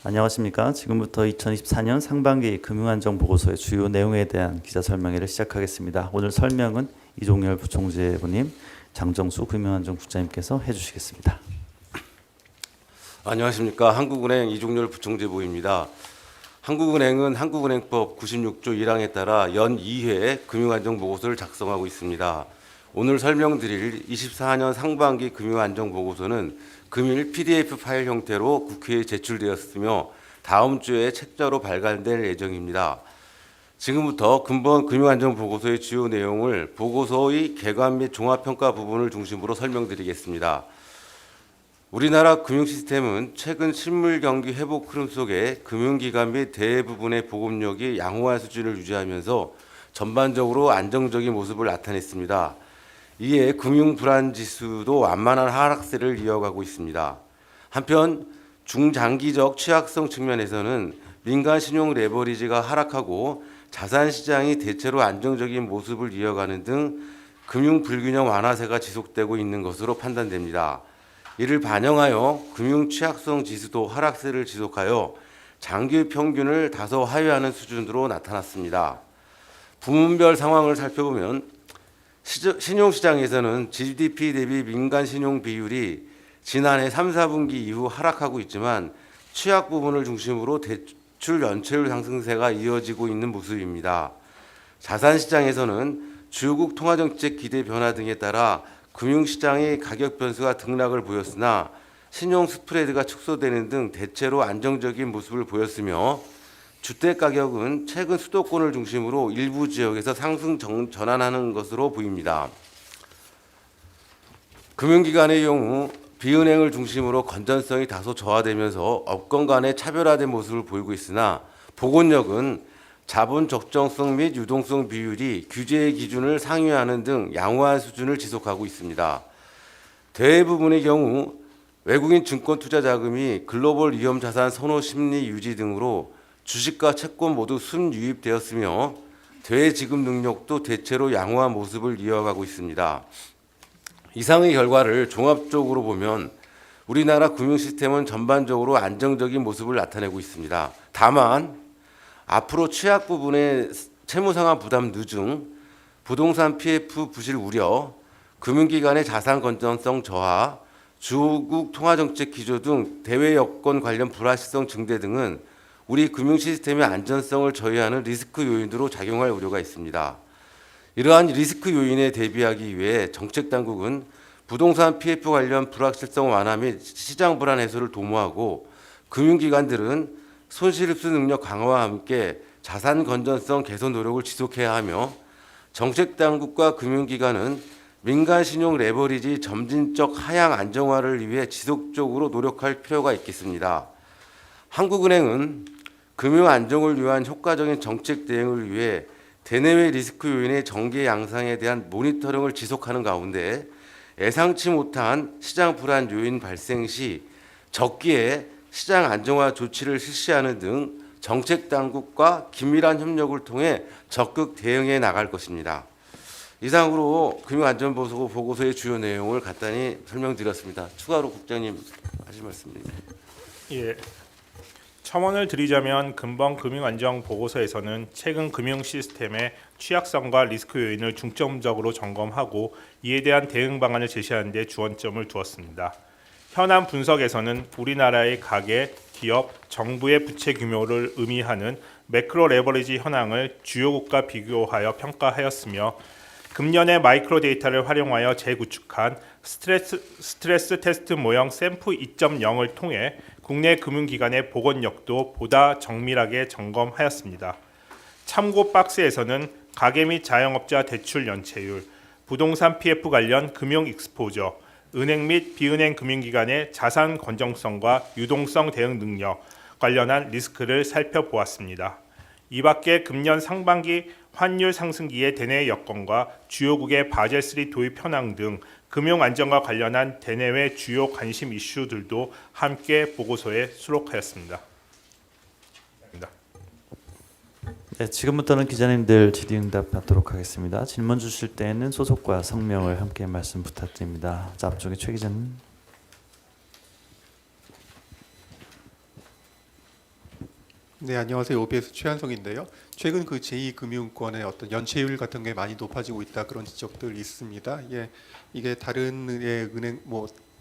안녕하십니까. 지금부터 2024년 상반기 금융안정보고서의 주요 내용에 대한 기자 설명회를 시작하겠습니다. 오늘 설명은 이종렬 부총재부님, 장정수 금융안정국장님께서 해주시겠습니다. 안녕하십니까. 한국은행 이종렬 부총재부입니다. 한국은행은 한국은행법 96조 1항에 따라 연 2회 금융안정보고서를 작성하고 있습니다. 오늘 설명드릴 24년 상반기 금융안정보고서는 금일 PDF 파일 형태로 국회에 제출되었으며 다음 주에 책자로 발간될 예정입니다. 지금부터 근본 금융안정보고서의 주요 내용을 보고서의 개관 및 종합평가 부분을 중심으로 설명드리겠습니다. 우리나라 금융시스템은 최근 실물 경기 회복 흐름 속에 금융기관 및 대부분의 보급력이 양호한 수준을 유지하면서 전반적으로 안정적인 모습을 나타냈습니다. 이에 금융불안지수도 완만한 하락세를 이어가고 있습니다. 한편 중장기적 취약성 측면에서는 민간 신용 레버리지가 하락하고 자산시장이 대체로 안정적인 모습을 이어가는 등 금융 불균형 완화세가 지속되고 있는 것으로 판단됩니다. 이를 반영하여 금융 취약성 지수도 하락세를 지속하여 장기 평균을 다소 하회하는 수준으로 나타났습니다. 부문별 상황을 살펴보면 신용시장에서는 GDP 대비 민간 신용 비율이 지난해 3, 4분기 이후 하락하고 있지만 취약 부분을 중심으로 대출 연체율 상승세가 이어지고 있는 모습입니다. 자산시장에서는 주요국 통화정책 기대 변화 등에 따라 금융시장의 가격 변수가 등락을 보였으나 신용 스프레드가 축소되는 등 대체로 안정적인 모습을 보였으며 주택가격은 최근 수도권을 중심으로 일부 지역에서 상승 전환하는 것으로 보입니다. 금융기관의 경우 비은행을 중심으로 건전성이 다소 저하되면서 업권 간의 차별화된 모습을 보이고 있으나 보건력은 자본 적정성 및 유동성 비율이 규제의 기준을 상회하는 등 양호한 수준을 지속하고 있습니다. 대부분의 경우 외국인 증권 투자 자금이 글로벌 위험 자산 선호 심리 유지 등으로 주식과 채권 모두 순유입되었으며 대지급 능력도 대체로 양호한 모습을 이어가고 있습니다. 이상의 결과를 종합적으로 보면 우리나라 금융시스템은 전반적으로 안정적인 모습을 나타내고 있습니다. 다만 앞으로 취약 부분의 채무상환 부담 누중, 부동산 PF 부실 우려, 금융기관의 자산 건전성 저하, 주요국 통화정책 기조 등 대외 여건 관련 불확실성 증대 등은 우리 금융시스템의 안전성을 저해하는 리스크 요인으로 작용할 우려가 있습니다. 이러한 리스크 요인에 대비하기 위해 정책당국은 부동산 PF 관련 불확실성 완화 및 시장 불안 해소를 도모하고 금융기관들은 손실 흡수 능력 강화와 함께 자산 건전성 개선 노력을 지속해야 하며 정책당국과 금융기관은 민간 신용 레버리지 점진적 하향 안정화를 위해 지속적으로 노력할 필요가 있겠습니다. 한국은행은 금융 안정을 위한 효과적인 정책 대응을 위해 대내외 리스크 요인의 정기 양상에 대한 모니터링을 지속하는 가운데 예상치 못한 시장 불안 요인 발생 시 적기에 시장 안정화 조치를 실시하는 등 정책 당국과 긴밀한 협력을 통해 적극 대응해 나갈 것입니다. 이상으로 금융안전보고서의 주요 내용을 간단히 설명드렸습니다. 추가로 국장님 하실 말씀입니다. 예. 첨언을 드리자면 근본 금융안정보고서에서는 최근 금융 시스템의 취약성과 리스크 요인을 중점적으로 점검하고 이에 대한 대응 방안을 제시하는 데 주안점을 두었습니다. 현안 분석에서는 우리나라의 가계, 기업, 정부의 부채 규모를 의미하는 매크로 레버리지 현황을 주요국과 비교하여 평가하였으며 금년의 마이크로 데이터를 활용하여 재구축한 스트레스 테스트 모형 샘프 2.0을 통해 국내 금융기관의 보건력도 보다 정밀하게 점검하였습니다. 참고 박스에서는 가계 및 자영업자 대출 연체율, 부동산 PF 관련 금융 익스포저, 은행 및 비은행 금융기관의 자산 건전성과 유동성 대응 능력 관련한 리스크를 살펴보았습니다. 이 밖에 금년 상반기 환율 상승기의 대내 여건과 주요국의 바젤3 도입 현황 등 금융 안정과 관련한 대내외 주요 관심 이슈들도 함께 보고서에 수록하였습니다. 네, 지금부터는 기자님들 질의응답 받도록 하겠습니다. 질문 주실 때에는 소속과 성명을 함께 말씀 부탁드립니다. 자, 앞쪽에 최 기자님. 네, 안녕하세요. OBS 최한성인데요. 최근 그 제2금융권의 어떤 연체율 같은 게 많이 높아지고 있다 그런 지적들이 있습니다. 이게 다른 은행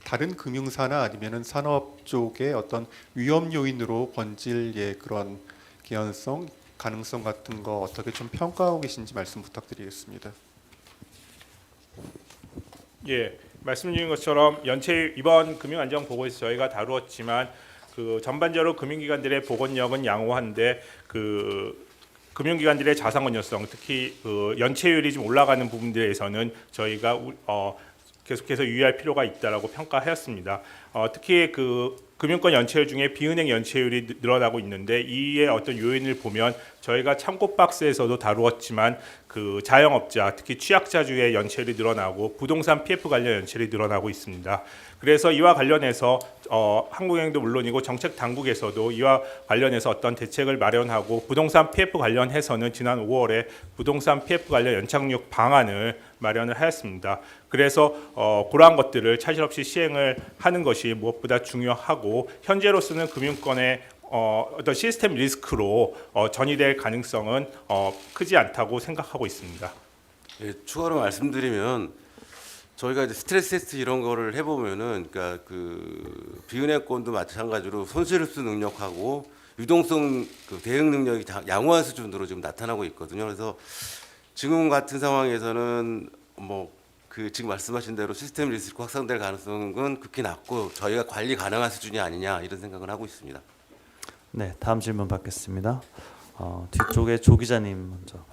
다른 금융사나 아니면은 산업 쪽의 어떤 위험 요인으로 번질 그런 개연성, 가능성 같은 거 어떻게 좀 평가하고 계신지 말씀 부탁드리겠습니다. 예, 말씀드린 것처럼 이번 금융안정보고에서 저희가 다루었지만 그 전반적으로 금융기관들의 보건력은 양호한데 그 금융기관들의 자산 건전성, 특히 그 연체율이 좀 올라가는 부분들에서는 저희가 계속해서 유의할 필요가 있다라고 평가하였습니다. 특히 그 금융권 연체율 중에 비은행 연체율이 늘어나고 있는데 이의 어떤 요인을 보면 저희가 참고 박스에서도 다루었지만 그 자영업자, 특히 취약자주의 연체율이 늘어나고 부동산 PF 관련 연체율이 늘어나고 있습니다. 그래서 이와 관련해서 한국은행도 물론이고 정책 당국에서도 이와 관련해서 어떤 대책을 마련하고 부동산 PF 관련해서는 지난 5월에 부동산 PF 관련 연착륙 방안을 마련을 하였습니다. 그래서 그러한 것들을 차질 없이 시행을 하는 것이 무엇보다 중요하고 현재로서는 금융권의 어떤 시스템 리스크로 전이될 가능성은 크지 않다고 생각하고 있습니다. 예, 추가로 말씀드리면 저희가 이제 스트레스 테스트 이런 거를 해보면은 그러니까 그 비은행권도 마찬가지로 손실흡수 능력하고 유동성 그 대응 능력이 양호한 수준으로 지금 나타나고 있거든요. 그래서 지금 같은 상황에서는 그 지금 말씀하신 대로 시스템 리스크 확산될 가능성은 극히 낮고 저희가 관리 가능한 수준이 아니냐 이런 생각을 하고 있습니다. 네, 다음 질문 받겠습니다. 뒤쪽에 조 기자님 먼저.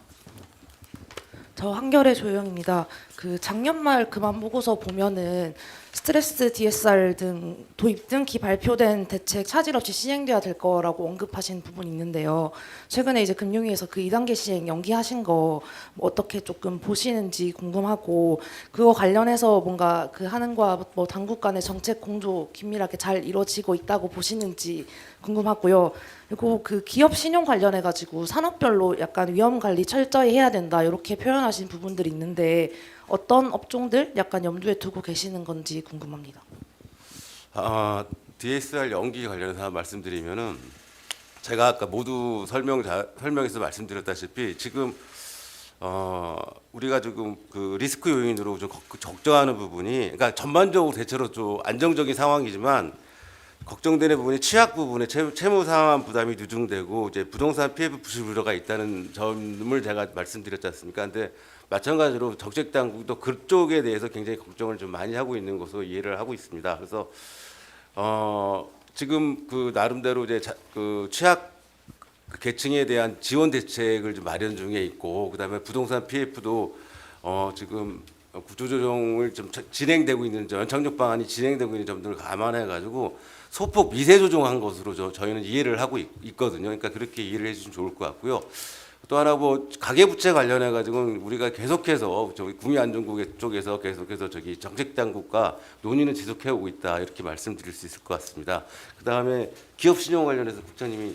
저 한결의 조영입니다. 그 작년 말 금안 보고서 보면은 스트레스 DSR 등 도입 등 기 발표된 대책 차질 없이 시행돼야 될 거라고 언급하신 부분이 있는데요. 최근에 이제 금융위에서 그 2단계 시행 연기하신 거 어떻게 조금 보시는지 궁금하고 그거 관련해서 뭔가 그 하는과 당국 간의 정책 공조 긴밀하게 잘 이루어지고 있다고 보시는지 궁금하고요. 그리고 그 기업 신용 관련해 가지고 산업별로 약간 위험 관리 철저히 해야 된다 이렇게 표현하신 부분들이 있는데 어떤 업종들 약간 염두에 두고 계시는 건지 궁금합니다. DSR 연기 관련해서 말씀드리면은 제가 아까 모두 설명에서 말씀드렸다시피 지금 우리가 지금 그 리스크 요인으로 좀 걱정하는 부분이 그러니까 전반적으로 대체로 좀 안정적인 상황이지만 걱정되는 부분이 취약 부분에 채무 상환 부담이 누중되고 이제 부동산 PF 부실 우려가 있다는 점을 제가 말씀드렸지 않습니까? 근데 마찬가지로 정책 당국도 그쪽에 대해서 굉장히 걱정을 좀 많이 하고 있는 것으로 이해를 하고 있습니다. 그래서 지금 그 나름대로 이제 그 취약 계층에 대한 지원 대책을 좀 마련 중에 있고 그다음에 부동산 PF도 지금 구조조정을 좀 진행되고 있는 연착륙 방안이 진행되고 있는 점들을 감안해 가지고 소폭 미세 조정한 것으로 저희는 이해를 하고 있거든요. 그러니까 그렇게 이해를 해주시면 좋을 것 같고요. 또 하나 가계부채 관련해 가지고 우리가 계속해서 저기 국민안전국 쪽에서 계속해서 저기 정책 당국과 논의는 지속해 오고 있다 이렇게 말씀드릴 수 있을 것 같습니다. 그 다음에 기업 신용 관련해서 국장님이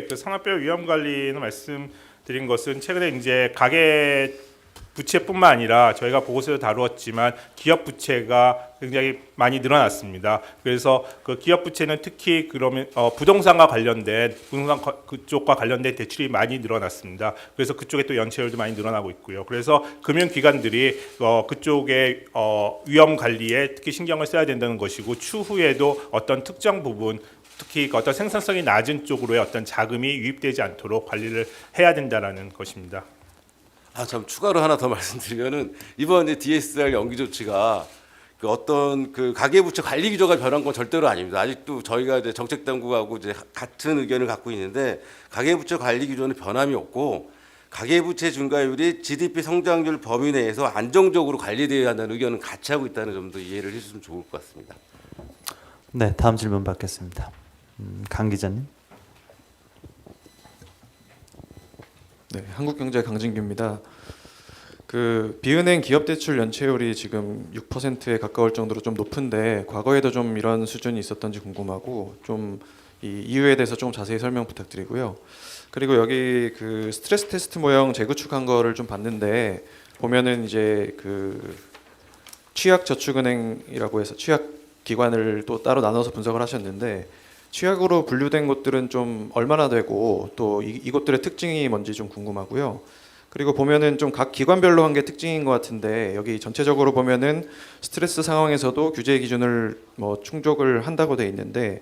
그 산업별 위험 관리는 말씀드린 것은 최근에 이제 가계 부채뿐만 아니라 저희가 보고서에도 다루었지만 기업 부채가 굉장히 많이 늘어났습니다. 그래서 그 기업 부채는 특히 그러면 부동산과 관련된 그쪽과 관련된 대출이 많이 늘어났습니다. 그래서 그쪽에 또 연체율도 많이 늘어나고 있고요. 그래서 금융기관들이 그쪽의 위험 관리에 특히 신경을 써야 된다는 것이고 추후에도 어떤 특정 부분 특히 어떤 생산성이 낮은 쪽으로의 어떤 자금이 유입되지 않도록 관리를 해야 된다라는 것입니다. 참 추가로 하나 더 말씀드리면은 이번 DSR 연기 조치가 그 어떤 그 가계부채 관리 기조가 변한 건 절대로 아닙니다. 아직도 저희가 이제 정책 당국하고 이제 같은 의견을 갖고 있는데 가계부채 관리 기조는 변함이 없고 가계부채 증가율이 GDP 성장률 범위 내에서 안정적으로 관리되어야 한다는 의견은 같이 하고 있다는 점도 이해를 해주시면 좋을 것 같습니다. 네, 다음 질문 받겠습니다. 강 기자님. 네, 한국경제 강진규입니다. 그 비은행 기업 대출 연체율이 지금 6%에 가까울 정도로 좀 높은데 과거에도 좀 이런 수준이 있었던지 궁금하고 좀 이 이유에 대해서 좀 자세히 설명 부탁드리고요. 그리고 여기 그 스트레스 테스트 모형 재구축한 거를 좀 봤는데 보면은 이제 그 취약 저축은행이라고 해서 취약 기관을 또 따로 나눠서 분석을 하셨는데 취약으로 분류된 곳들은 좀 얼마나 되고 또 이곳들의 특징이 뭔지 좀 궁금하고요. 그리고 보면은 좀 각 기관별로 한 게 특징인 것 같은데 여기 전체적으로 보면은 스트레스 상황에서도 규제 기준을 뭐 충족을 한다고 돼 있는데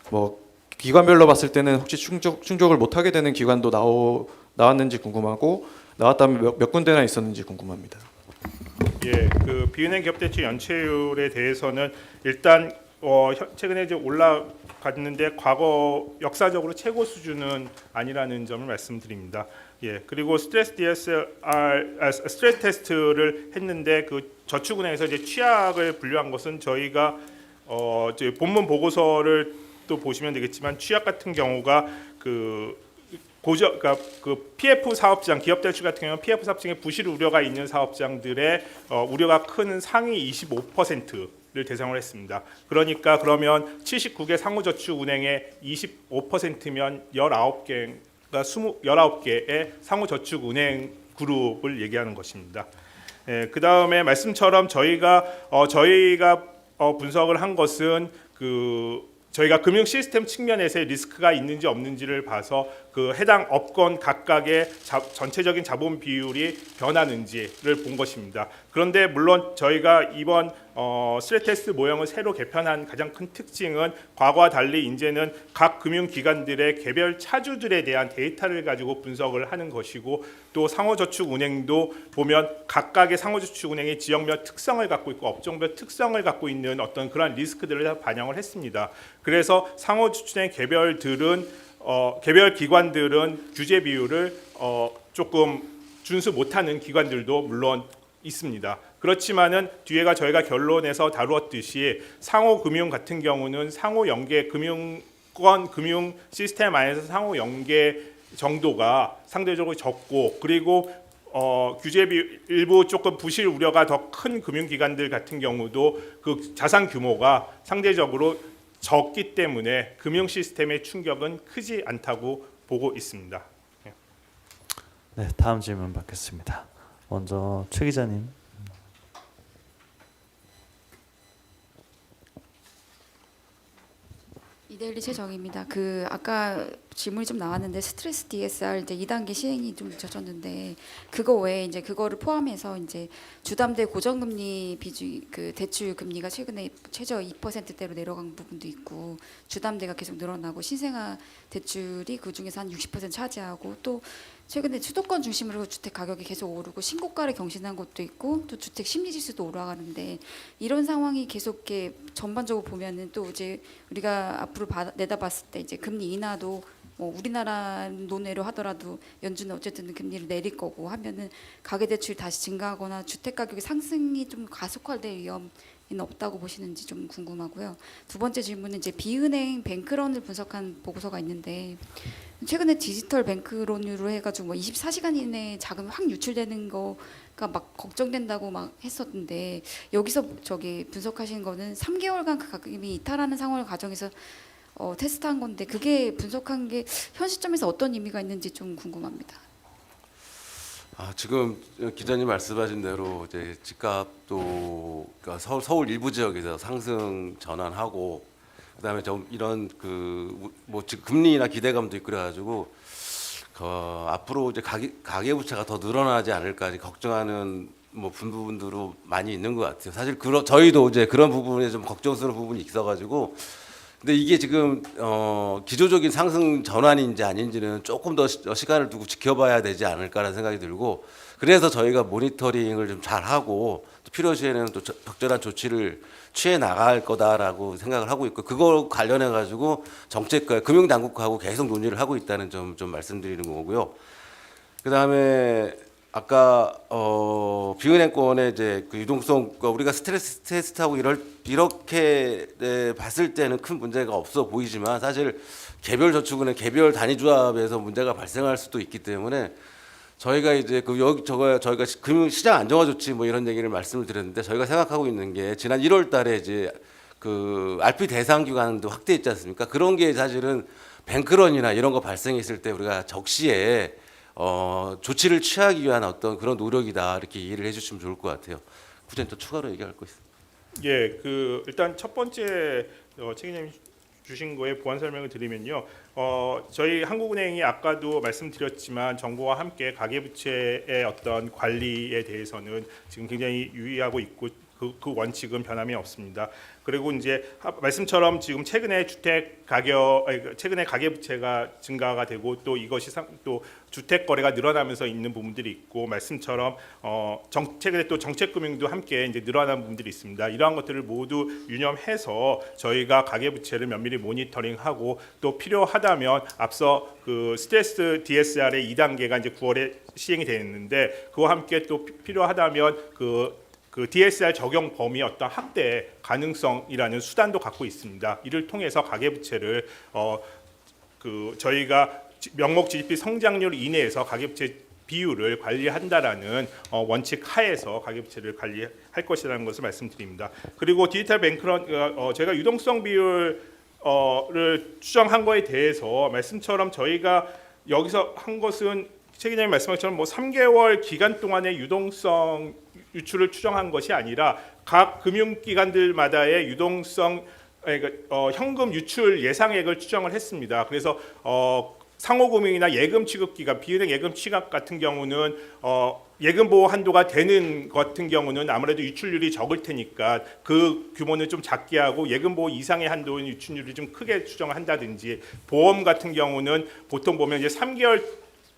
뭐 기관별로 봤을 때는 혹시 충족을 못 하게 되는 기관도 나왔는지 궁금하고 나왔다면 몇 군데나 있었는지 궁금합니다. 예, 그 비은행 기업 대출 연체율에 대해서는 일단 최근에 이제 올라갔는데 과거 역사적으로 최고 수준은 아니라는 점을 말씀드립니다. 예, 그리고 스트레스 테스트를 했는데 그 저축은행에서 이제 취약을 분류한 것은 저희가 이제 본문 보고서를 또 보시면 되겠지만 취약 같은 경우가 그러니까 그 PF 사업장 기업 대출 같은 경우는 PF 사업장에 부실 우려가 있는 사업장들의 우려가 큰 상위 25%를 대상으로 했습니다. 그러니까 그러면 79개 상호저축은행의 25%면 19개의 상호저축은행 그룹을 얘기하는 것입니다. 예, 그 다음에 말씀처럼 저희가 분석을 한 것은 저희가 금융 시스템 측면에서의 리스크가 있는지 없는지를 봐서 그 해당 업권 각각의 전체적인 자본 비율이 변하는지를 본 것입니다. 그런데 물론 저희가 이번 스트레스 테스트 모형을 새로 개편한 가장 큰 특징은 과거와 달리 이제는 각 금융기관들의 개별 차주들에 대한 데이터를 가지고 분석을 하는 것이고 또 상호저축은행도 보면 각각의 상호저축은행이 지역별 특성을 갖고 있고 업종별 특성을 갖고 있는 어떤 그러한 리스크들을 반영을 했습니다. 그래서 상호저축은행 개별 기관들은 규제 비율을 조금 준수 못하는 기관들도 물론 있습니다. 그렇지만은 뒤에가 저희가 결론에서 다루었듯이 상호 금융 같은 경우는 상호 연계 금융 시스템 안에서 상호 연계 정도가 상대적으로 적고 그리고 일부 조금 부실 우려가 더 큰 금융기관들 같은 경우도 그 자산 규모가 상대적으로 적기 때문에 금융 시스템의 충격은 크지 않다고 보고 있습니다. 네, 다음 질문 받겠습니다. 먼저 최 기자님. 이데일리 최정입니다. 아까 질문이 좀 나왔는데 스트레스 DSR 이제 2단계 시행이 좀 늦춰졌는데 그거 외에 이제 그거를 포함해서 이제 주담대 고정금리 대출 금리가 최근에 최저 2%대로 내려간 부분도 있고 주담대가 계속 늘어나고 신생아 대출이 그 중에서 한 60% 차지하고 또 최근에 수도권 중심으로 주택 가격이 계속 오르고 신고가를 경신한 곳도 있고 또 주택 심리 지수도 올라가는데 이런 상황이 계속 이렇게 전반적으로 보면은 또 이제 우리가 앞으로 내다봤을 때 이제 금리 인하도 뭐 우리나라 논외로 하더라도 연준은 어쨌든 금리를 내릴 거고 하면은 가계대출이 다시 증가하거나 주택 가격의 상승이 좀 가속화될 위험은 없다고 보시는지 좀 궁금하고요. 두 번째 질문은 이제 비은행 뱅크런을 분석한 보고서가 있는데 최근에 디지털 뱅크런으로 해가지고 뭐 24시간 이내에 자금이 확 유출되는 거가 막 걱정된다고 막 했었는데 여기서 분석하신 거는 3개월간 그 가금이 이탈하는 상황을 가정해서 테스트한 건데 그게 분석한 게 현 시점에서 어떤 의미가 있는지 좀 궁금합니다. 지금 기자님 말씀하신 대로 이제 집값도 그러니까 서울 일부 지역에서 상승 전환하고 그다음에 좀 이런 뭐 지금 금리나 기대감도 있고 그래가지고 앞으로 이제 가계부채가 더 늘어나지 않을까 걱정하는 뭐 부분들도 많이 있는 것 같아요. 사실 저희도 이제 그런 부분에 좀 걱정스러운 부분이 있어가지고. 근데 이게 지금 기조적인 상승 전환인지 아닌지는 조금 더 시간을 두고 지켜봐야 되지 않을까라는 생각이 들고 그래서 저희가 모니터링을 좀 잘하고 필요시에는 또 적절한 조치를 취해 나갈 거다라고 생각을 하고 있고 그거 관련해 가지고 정책과 금융당국하고 계속 논의를 하고 있다는 점 좀 말씀드리는 거고요. 그다음에 아까 비은행권의 이제 그 유동성 우리가 스트레스 테스트하고 이렇게 봤을 때는 큰 문제가 없어 보이지만 사실 개별 저축은행 개별 단위 조합에서 문제가 발생할 수도 있기 때문에 저희가 이제 저희가 금융 시장 안정화 조치 뭐 이런 얘기를 말씀을 드렸는데 저희가 생각하고 있는 게 지난 1월달에 이제 그 RP 대상 기관도 확대했지 않습니까? 그런 게 사실은 뱅크런이나 이런 거 발생했을 때 우리가 적시에 조치를 취하기 위한 어떤 그런 노력이다 이렇게 이해를 해주시면 좋을 것 같아요. 부장님 또 추가로 얘기할 거 있습니다. 예, 일단 첫 번째 최 기자님 주신 거에 보완 설명을 드리면요. 저희 한국은행이 아까도 말씀드렸지만 정부와 함께 가계부채의 어떤 관리에 대해서는 지금 굉장히 유의하고 있고 그 원칙은 변함이 없습니다. 그리고 이제 말씀처럼 지금 최근에 최근에 가계부채가 증가가 되고 또 이것이 또 주택 거래가 늘어나면서 있는 부분들이 있고 말씀처럼 최근에 또 정책금융도 함께 이제 늘어난 부분들이 있습니다. 이러한 것들을 모두 유념해서 저희가 가계부채를 면밀히 모니터링하고 또 필요하다면 앞서 그 스트레스 DSR의 2단계가 이제 9월에 시행이 되었는데 그와 함께 또 필요하다면 그 DSR 적용 범위 어떤 확대 가능성이라는 수단도 갖고 있습니다. 이를 통해서 가계부채를 저희가 명목 GDP 성장률 이내에서 가계부채 비율을 관리한다라는 원칙 하에서 가계부채를 관리할 것이라는 것을 말씀드립니다. 그리고 디지털 뱅크런 저희가 유동성 비율을 추정한 거에 대해서 말씀처럼 저희가 여기서 한 것은 최 기자님 말씀하신 것처럼 뭐 3개월 기간 동안의 유동성 유출을 추정한 것이 아니라 각 금융기관들마다의 유동성 현금 유출 예상액을 추정을 했습니다. 그래서 상호금융이나 예금 취급기관, 비은행 예금 취급 같은 경우는 예금 보호 한도가 되는 것 같은 경우는 아무래도 유출률이 적을 테니까 그 규모는 좀 작게 하고 예금 보호 이상의 한도는 유출률이 좀 크게 추정을 한다든지 보험 같은 경우는 보통 보면 이제 3개월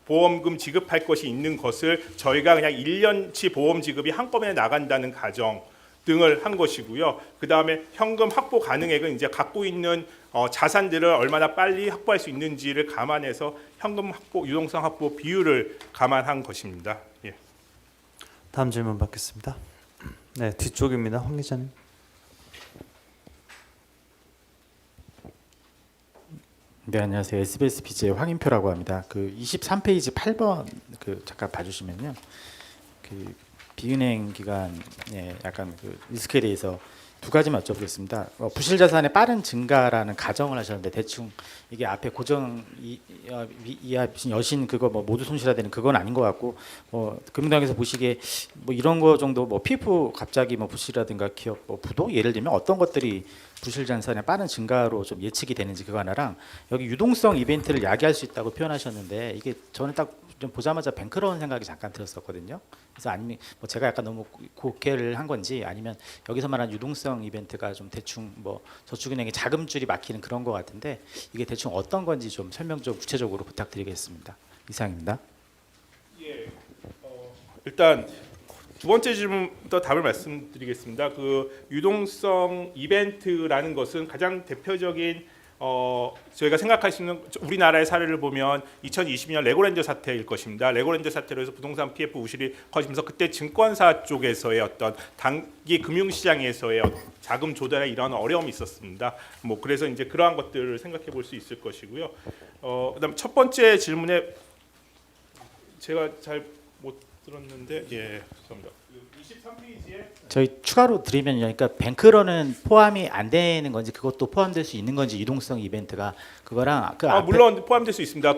보험금 지급할 것이 있는 것을 저희가 그냥 1년치 보험 지급이 한꺼번에 나간다는 가정 등을 한 것이고요. 그 다음에 현금 확보 가능액은 이제 갖고 있는 자산들을 얼마나 빨리 확보할 수 있는지를 감안해서 현금 확보, 유동성 확보 비율을 감안한 것입니다. 예. 다음 질문 받겠습니다. 네, 뒤쪽입니다. 황 기자님. 네, 안녕하세요. SBS BJ 황인표라고 합니다. 그 23페이지 8번 그 잠깐 봐주시면요. 그 비은행 기관의 약간 그 리스크에 대해서 두 가지만 여쭤보겠습니다. 부실 자산의 빠른 증가라는 가정을 하셨는데 대충 이게 앞에 고정 이하 여신 그거 뭐 모두 손실화되는 그건 아닌 것 같고 금융당에서 보시기에 뭐 이런 거 정도 뭐 PF 갑자기 뭐 부실이라든가 기업 뭐 부도 예를 들면 어떤 것들이 부실 자산의 빠른 증가로 좀 예측이 되는지 그거 하나랑 여기 유동성 이벤트를 야기할 수 있다고 표현하셨는데 이게 저는 딱 좀 보자마자 뱅크러운 생각이 잠깐 들었었거든요. 그래서 아니면 뭐 제가 약간 너무 곡해를 한 건지 아니면 여기서 말한 유동성 이벤트가 좀 대충 뭐 저축은행의 자금줄이 막히는 그런 것 같은데 이게 대충 어떤 건지 좀 설명 좀 구체적으로 부탁드리겠습니다. 이상입니다. 예. 일단 두 번째 질문부터 답을 말씀드리겠습니다. 그 유동성 이벤트라는 것은 가장 대표적인 저희가 생각할 수 있는 우리나라의 사례를 보면 2020년 레고랜드 사태일 것입니다. 레고랜드 사태로 해서 부동산 PF 우실이 커지면서 그때 증권사 쪽에서의 어떤 단기 금융시장에서의 자금 조달에 이런 어려움이 있었습니다. 뭐 그래서 이제 그러한 것들을 생각해 볼 수 있을 것이고요. 그다음 첫 번째 질문에 제가 잘 못 들었는데 예, 죄송합니다. 23페이지에 저희 추가로 드리면요. 그러니까 뱅크런은 포함이 안 되는 건지 그것도 포함될 수 있는 건지 유동성 이벤트가 그거랑 그 앞에 물론 포함될 수 있습니다.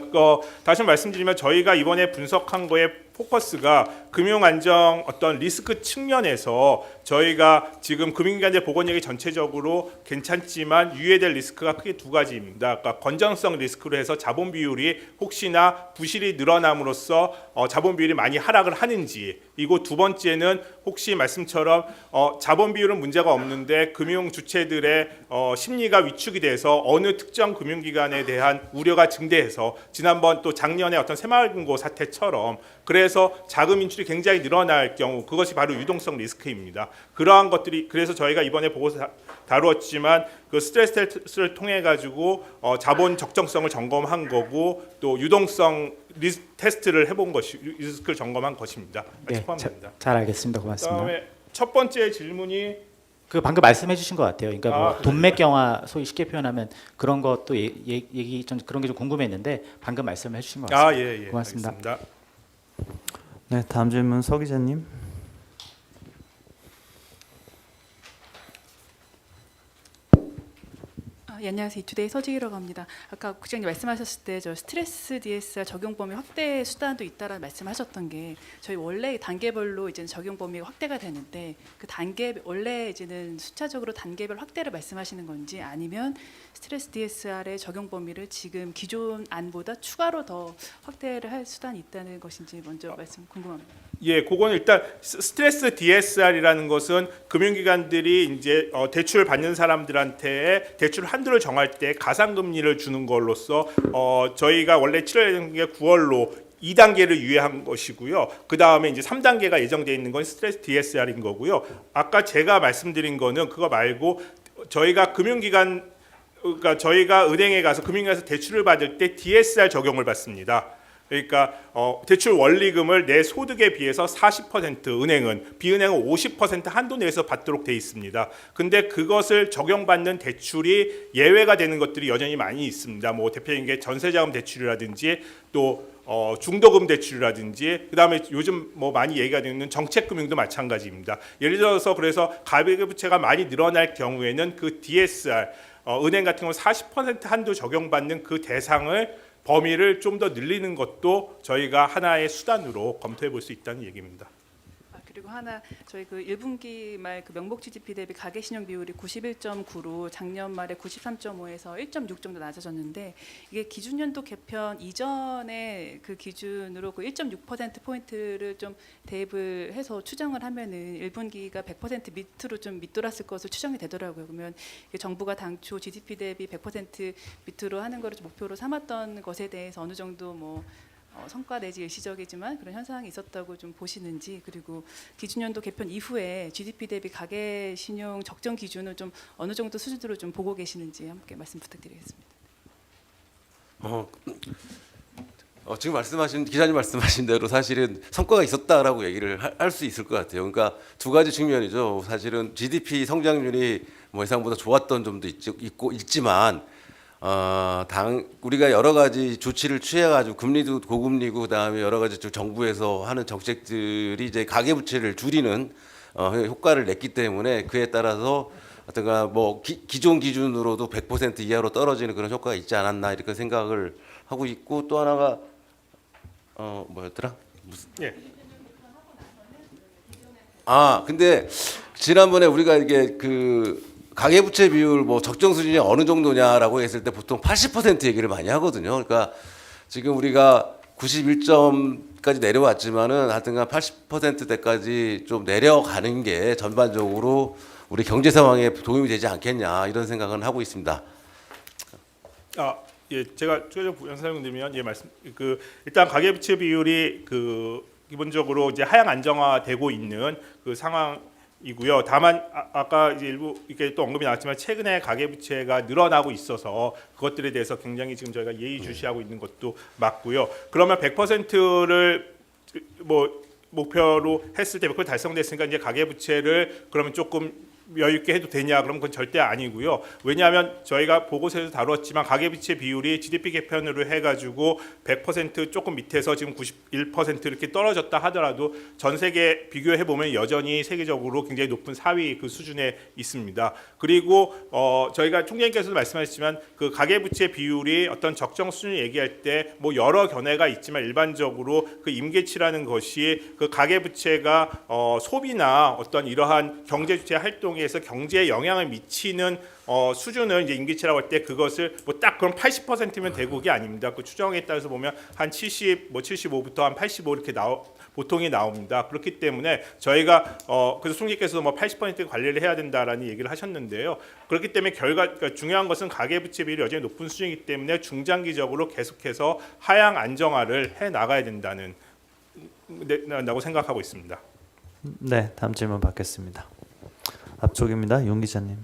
다시 말씀드리면 저희가 이번에 분석한 거에 포커스가 금융 안정 어떤 리스크 측면에서 저희가 지금 금융기관의 보건력이 전체적으로 괜찮지만 유의될 리스크가 크게 두 가지입니다. 그러니까 건전성 리스크로 해서 자본 비율이 혹시나 부실이 늘어남으로써 자본 비율이 많이 하락을 하는지, 이고 두 번째는 혹시 말씀처럼 자본 비율은 문제가 없는데 금융 주체들의 심리가 위축이 돼서 어느 특정 금융기관에 대한 우려가 증대해서 지난번 또 작년에 어떤 새마을금고 사태처럼 그래서 자금 인출이 굉장히 늘어날 경우 그것이 바로 유동성 리스크입니다. 그러한 것들이 그래서 저희가 이번에 보고서 다루었지만 그 스트레스 테스트를 통해 가지고 자본 적정성을 점검한 거고 또 유동성 테스트를 해본 것이 리스크를 점검한 것입니다. 네, 포함됩니다. 잘 알겠습니다. 고맙습니다. 그다음에 첫 번째 질문이 그 방금 말씀해 주신 것 같아요. 그러니까 뭐 돈맥경화 소위 쉽게 표현하면 그런 것도 얘기 좀 그런 게 좀 궁금했는데 방금 말씀해 주신 것 같습니다. 예, 고맙습니다. 알겠습니다. 네, 다음 질문 서 기자님. 안녕하세요. 이투데이 서지희라고 합니다. 아까 국장님 말씀하셨을 때 저 스트레스 DSR 적용 범위 확대 수단도 있다라는 말씀하셨던 게 저희 원래 단계별로 이제 적용 범위가 확대가 되는데 그 단계 원래 이제는 숫자적으로 단계별 확대를 말씀하시는 건지 아니면 스트레스 DSR의 적용 범위를 지금 기존 안보다 추가로 더 확대를 할 수단이 있다는 것인지 먼저 말씀 궁금합니다. 예, 그거는 일단 스트레스 DSR이라는 것은 금융기관들이 이제 대출을 받는 사람들한테 대출 한도를 정할 때 가상금리를 주는 걸로써 저희가 원래 7월에 9월로 2단계를 유예한 것이고요. 그 다음에 이제 3단계가 예정되어 있는 건 스트레스 DSR인 거고요. 아까 제가 말씀드린 거는 그거 말고 저희가 그러니까 저희가 은행에 가서 금융기관에서 대출을 받을 때 DSR 적용을 받습니다. 그러니까 대출 원리금을 내 소득에 비해서 40% 은행은 비은행은 50% 한도 내에서 받도록 돼 있습니다. 근데 그것을 적용받는 대출이 예외가 되는 것들이 여전히 많이 있습니다. 뭐 대표적인 게 전세자금 대출이라든지 또 중도금 대출이라든지 그다음에 요즘 뭐 많이 얘기가 되는 정책금융도 마찬가지입니다. 예를 들어서 그래서 가계부채가 많이 늘어날 경우에는 그 DSR 은행 같은 경우 40% 한도 적용받는 그 대상을 범위를 좀 더 늘리는 것도 저희가 하나의 수단으로 검토해 볼 수 있다는 얘기입니다. 그리고 하나 저희 그 1분기 말 그 명목 GDP 대비 가계 신용 비율이 91.9로 작년 말에 93.5에서 1.6 정도 낮아졌는데 이게 기준연도 개편 이전에 그 기준으로 그 1.6% 포인트를 좀 대입을 해서 추정을 하면은 1분기가 100% 밑으로 좀 밑돌았을 것으로 추정이 되더라고요. 그러면 정부가 당초 GDP 대비 100% 밑으로 하는 거를 목표로 삼았던 것에 대해서 어느 정도 뭐 성과 내지 일시적이지만 그런 현상이 있었다고 좀 보시는지, 그리고 기준연도 개편 이후에 GDP 대비 가계 신용 적정 기준을 좀 어느 정도 수준으로 좀 보고 계시는지 함께 말씀 부탁드리겠습니다. 지금 기자님 말씀하신 대로 사실은 성과가 있었다라고 얘기를 할 수 있을 것 같아요. 그러니까 두 가지 측면이죠. 사실은 GDP 성장률이 뭐 예상보다 좋았던 점도 있지만 우리가 여러 가지 조치를 취해가지고 금리도 고금리고 그다음에 여러 가지 정부에서 하는 정책들이 이제 가계부채를 줄이는 효과를 냈기 때문에 그에 따라서 어떤가 뭐 기존 기준으로도 100% 이하로 떨어지는 그런 효과가 있지 않았나 이렇게 생각을 하고 있고, 또 하나가 뭐였더라? 예. 근데 지난번에 우리가 이게 가계부채 비율 뭐 적정 수준이 어느 정도냐라고 했을 때 보통 80% 얘기를 많이 하거든요. 그러니까 지금 우리가 91점까지 내려왔지만은 하여튼간 80%대까지 좀 내려가는 게 전반적으로 우리 경제 상황에 도움이 되지 않겠냐 이런 생각은 하고 있습니다. 예, 제가 추가적 부연 설명드리면 일단 가계부채 비율이 기본적으로 이제 하향 안정화되고 있는 그 상황이고요. 다만 아까 이제 일부 이렇게 또 언급이 나왔지만 최근에 가계부채가 늘어나고 있어서 그것들에 대해서 굉장히 지금 저희가 예의주시하고 있는 것도 맞고요. 그러면 100%를 뭐 목표로 했을 때 100% 달성됐으니까 이제 가계부채를 그러면 조금 여유 있게 해도 되냐? 그러면 그건 절대 아니고요. 왜냐하면 저희가 보고서에서 다뤘지만 가계부채 비율이 GDP 개편으로 해가지고 100% 조금 밑에서 지금 91% 이렇게 떨어졌다 하더라도 전 세계 비교해 보면 여전히 세계적으로 굉장히 높은 4위 그 수준에 있습니다. 그리고 저희가 총장님께서도 말씀하셨지만 그 가계부채 비율이 어떤 적정 수준을 얘기할 때 뭐 여러 견해가 있지만 일반적으로 그 임계치라는 것이 그 가계부채가 소비나 어떤 이러한 경제 주체 활동에 에서 경제에 영향을 미치는 수준을 이제 임기치라고 할 때 그것을 뭐 딱 그럼 80%면 대국이 아닙니다. 그 추정에 따라서 보면 한 70, 뭐 75부터 한 85 이렇게 보통이 나옵니다. 그렇기 때문에 저희가 그래서 총리께서 뭐 80% 관리를 해야 된다라는 얘기를 하셨는데요. 그렇기 때문에 그러니까 중요한 것은 가계부채 비율이 여전히 높은 수준이기 때문에 중장기적으로 계속해서 하향 안정화를 해 나가야 된다고 생각하고 있습니다. 네, 다음 질문 받겠습니다. 앞쪽입니다. 윤 기자님.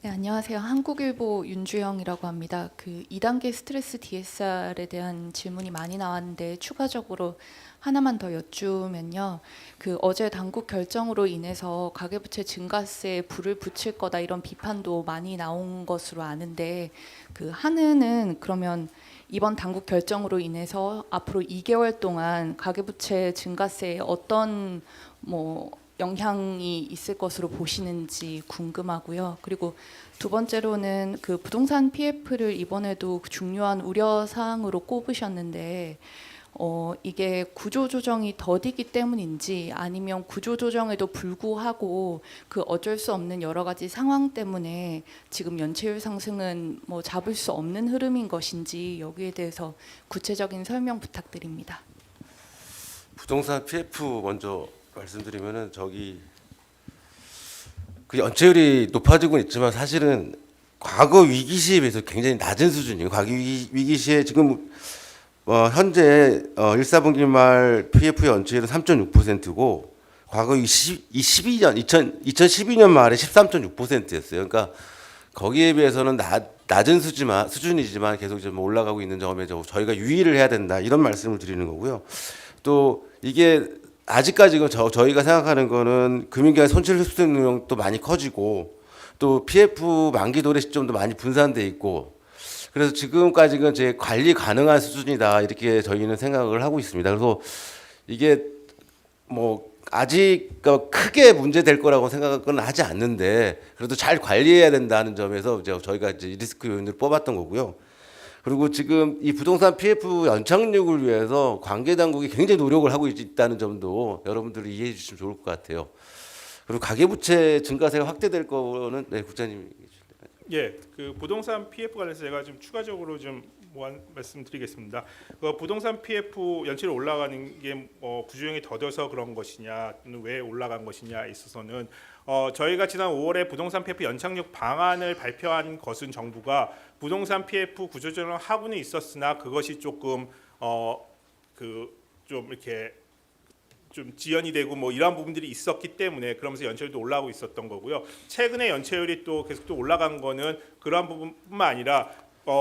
네, 안녕하세요. 한국일보 윤주영이라고 합니다. 그 2단계 스트레스 DSR에 대한 질문이 많이 나왔는데 추가적으로 하나만 더 여쭈면요. 그 어제 당국 결정으로 인해서 가계부채 증가세에 불을 붙일 거다 이런 비판도 많이 나온 것으로 아는데 그 한은은 그러면 이번 당국 결정으로 인해서 앞으로 2개월 동안 가계부채 증가세에 어떤 뭐 영향이 있을 것으로 보시는지 궁금하고요. 그리고 두 번째로는 그 부동산 PF를 이번에도 중요한 우려 사항으로 꼽으셨는데 이게 구조조정이 더디기 때문인지 아니면 구조조정에도 불구하고 그 어쩔 수 없는 여러 가지 상황 때문에 지금 연체율 상승은 뭐 잡을 수 없는 흐름인 것인지 여기에 대해서 구체적인 설명 부탁드립니다. 부동산 PF 먼저 말씀드리면은 그 연체율이 높아지고 있지만 사실은 과거 위기 시에 비해서 굉장히 낮은 수준이에요. 과거 위기 시에 지금 현재 1사분기 말 PF 연체율은 3.6%고 과거 2012년 말에 13.6%였어요. 그러니까 거기에 비해서는 낮은 수준이지만 계속 좀 올라가고 있는 점에 저희가 유의를 해야 된다 이런 말씀을 드리는 거고요. 또 이게 아직까지는 저희가 생각하는 거는 금융기관 손실 흡수 능력도 많이 커지고 또 PF 만기 도래 시점도 많이 분산돼 있고 그래서 지금까지는 제 관리 가능한 수준이다 이렇게 저희는 생각을 하고 있습니다. 그래서 이게 뭐 아직 크게 문제될 거라고 생각은 하지 않는데 그래도 잘 관리해야 된다는 점에서 저희가 이제 리스크 요인을 뽑았던 거고요. 그리고 지금 이 부동산 PF 연착륙을 위해서 관계 당국이 굉장히 노력을 하고 있다는 점도 여러분들이 이해해 주시면 좋을 것 같아요. 그리고 가계부채 증가세가 확대될 거는 국장님. 예, 그 부동산 PF 관련해서 제가 좀 추가적으로 좀 말씀드리겠습니다. 그 부동산 PF 연체율 올라가는 게 구조조정이 더뎌서 그런 것이냐, 또는 왜 올라간 것이냐에 있어서는 저희가 지난 5월에 부동산 PF 연착륙 방안을 발표한 것은 정부가 부동산 PF 구조조정을 하고는 있었으나 그것이 조금 좀 이렇게 좀 지연이 되고 뭐 이러한 부분들이 있었기 때문에 그러면서 연체율도 올라가고 있었던 거고요. 최근에 연체율이 또 계속 또 올라간 거는 그러한 부분뿐만 아니라